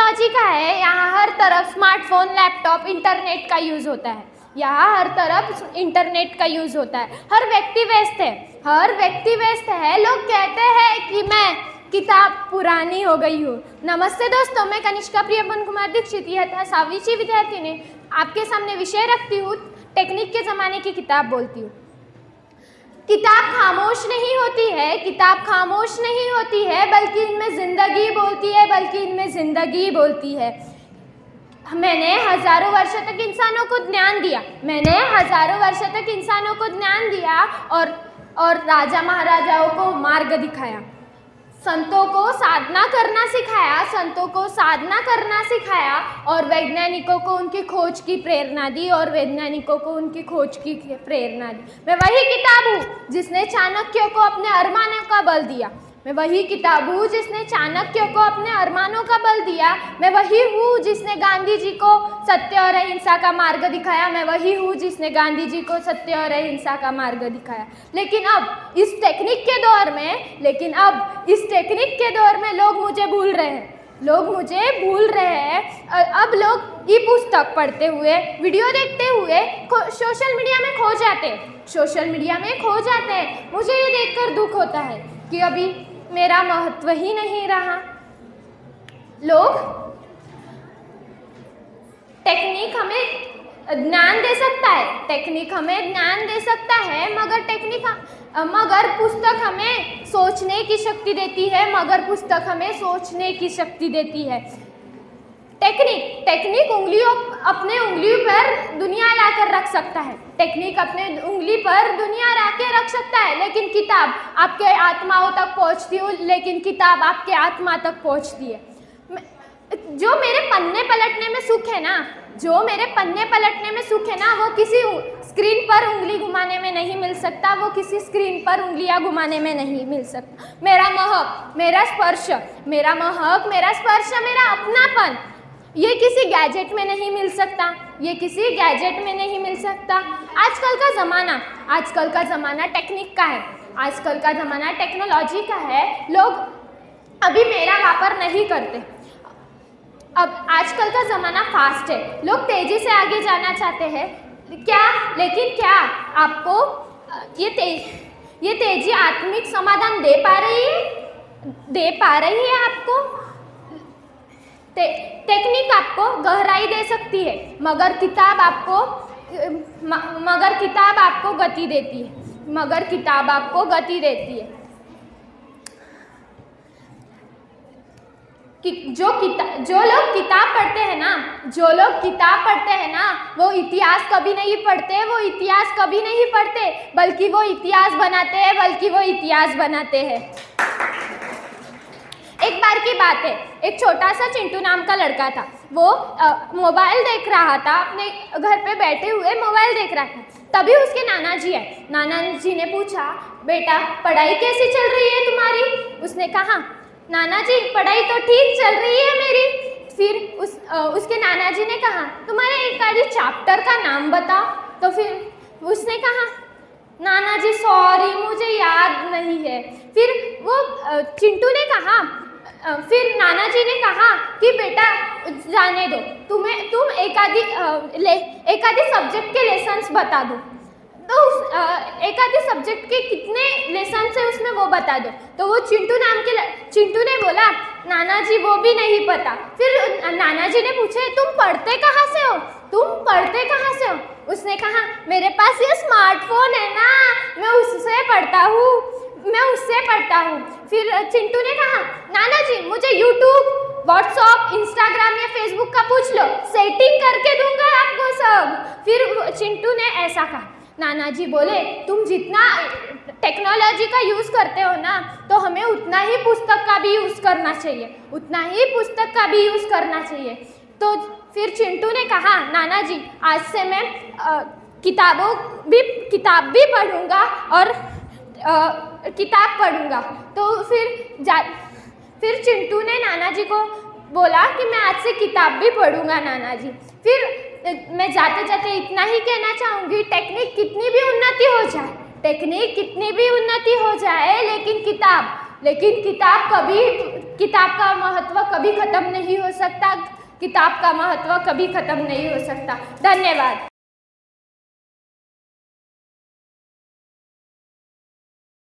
Technology का है, यहाँ हर तरफ स्मार्टफोन, लैपटॉप, इंटरनेट का यूज़ होता है। यहाँ हर तरफ इंटरनेट का यूज़ होता है। हर व्यक्ति व्यस्त है, हर व्यक्ति व्यस्त है। लोग कहते हैं कि मैं किताब पुरानी हो गई हूँ। नमस्ते दोस्तों, मैं कनिष्का प्रियमन कुमार दीक्षित यथा साविची विद्यार्थी ने आपके सामने विषय रखती हूँ, टेक्निक के ज़माने की किताब बोलती हूँ। किताब खामोश नहीं होती है, किताब खामोश नहीं होती है, बल्कि इनमें ज़िंदगी बोलती है, बल्कि इनमें ज़िंदगी बोलती है। मैंने हज़ारों वर्षों तक इंसानों को ज्ञान दिया, मैंने हज़ारों वर्षों तक इंसानों को ज्ञान दिया और राजा महाराजाओं को मार्ग दिखाया, संतों को साधना करना सिखाया, संतों को साधना करना सिखाया और वैज्ञानिकों को उनकी खोज की प्रेरणा दी, और वैज्ञानिकों को उनकी खोज की प्रेरणा दी। मैं वही किताब हूँ जिसने चाणक्य को अपने अरमानों का बल दिया। मैं वही किताब हूँ जिसने चाणक्य को अपने अरमानों का बल दिया। मैं वही हूँ जिसने गांधी जी को सत्य और अहिंसा का मार्ग दिखाया। मैं वही हूँ जिसने गांधी जी को सत्य और अहिंसा का मार्ग दिखाया। लेकिन अब इस टेक्निक के दौर में लोग मुझे भूल रहे हैं, लोग मुझे भूल रहे हैं। अब लोग ई पुस्तक पढ़ते हुए, वीडियो देखते हुए सोशल मीडिया में खो जाते हैं, सोशल मीडिया में खो जाते हैं। मुझे ये देखकर दुख होता है कि अभी मेरा महत्व ही नहीं रहा। लोग टेक्निक हमें ज्ञान दे सकता है, टेक्निक हमें ज्ञान दे सकता है, मगर पुस्तक हमें सोचने की शक्ति देती है, मगर पुस्तक हमें सोचने की शक्ति देती है। टेक्निक अपने उंगलियों पर दुनिया लाकर रख सकता है, टेक्निक अपने उंगली पर दुनिया लाकर रख सकता है, लेकिन किताब आपके आत्माओं तक पहुंचती है, लेकिन किताब आपके आत्मा तक पहुंचती है। जो मेरे पन्ने पलटने में सुख है ना, जो मेरे पन्ने पलटने में सुख है ना, वो किसी स्क्रीन पर उंगली घुमाने में नहीं मिल सकता, वो किसी स्क्रीन पर उंगलियां घुमाने में नहीं मिल सकता। मेरा महक, मेरा स्पर्श, मेरा महक, मेरा स्पर्श, मेरा अपनापन, ये किसी गैजेट में नहीं मिल सकता, ये किसी गैजेट में नहीं मिल सकता। आजकल का ज़माना टेक्निक का है, आजकल का ज़माना टेक्नोलॉजी का है। लोग अभी मेरा वापर नहीं करते। अब आजकल का ज़माना फास्ट है, लोग तेज़ी से आगे जाना चाहते हैं। लेकिन क्या आपको ये तेज़ी आत्मिक समाधान दे पा रही है आपको? टेक्निक आपको गहराई दे सकती है, मगर किताब आपको गति देती है, मगर किताब आपको गति देती है। जो लोग किताब पढ़ते हैं ना, वो इतिहास कभी नहीं पढ़ते, बल्कि वो इतिहास बनाते हैं। एक बार की बात है, एक छोटा सा चिंटू नाम का लड़का था। वो मोबाइल देख रहा था, अपने घर पे बैठे हुए मोबाइल देख रहा था। तभी उसके नाना जी आए। नाना जी ने पूछा, बेटा पढ़ाई कैसी चल रही है तुम्हारी? उसने कहा, नाना जी पढ़ाई तो ठीक चल रही है मेरी। फिर उसके नाना जी ने कहा, तुम्हारे एक आधे चैप्टर का नाम बताओ। तो फिर उसने कहा, नाना जी सॉरी मुझे याद नहीं है। फिर वो चिंटू ने कहा, फिर नाना जी ने कहा कि बेटा जाने दो, तुम एक आधी सब्जेक्ट के लेसन्स बता दो। तो एक आधे सब्जेक्ट के कितने लेसन है उसमें वो बता दो। तो वो चिंटू ने बोला, नाना जी वो भी नहीं पता। फिर नाना जी ने पूछे, तुम पढ़ते कहाँ से हो? उसने कहा, मेरे पास ये स्मार्टफोन है ना, मैं उससे पढ़ता हूँ। फिर चिंटू ने कहा, नाना जी मुझे यूट्यूब, व्हाट्सएप, इंस्टाग्राम या फेसबुक का पूछ लो, सेटिंग करके दूंगा आपको सब। फिर चिंटू ने ऐसा कहा। नाना जी बोले, तुम जितना टेक्नोलॉजी का यूज़ करते हो ना, तो हमें उतना ही पुस्तक का भी यूज़ करना चाहिए। तो फिर चिंटू ने कहा, नाना जी आज से मैं किताब भी पढ़ूंगा और किताब पढ़ूंगा। तो फिर चिंटू ने नाना जी को बोला कि मैं आज से किताब भी पढ़ूंगा नाना जी। फिर मैं जाते जाते इतना ही कहना चाहूँगी, टेक्निक कितनी भी उन्नति हो जाए, लेकिन लेकिन किताब का महत्व कभी ख़त्म नहीं हो सकता, किताब का महत्व कभी ख़त्म नहीं हो सकता। धन्यवाद।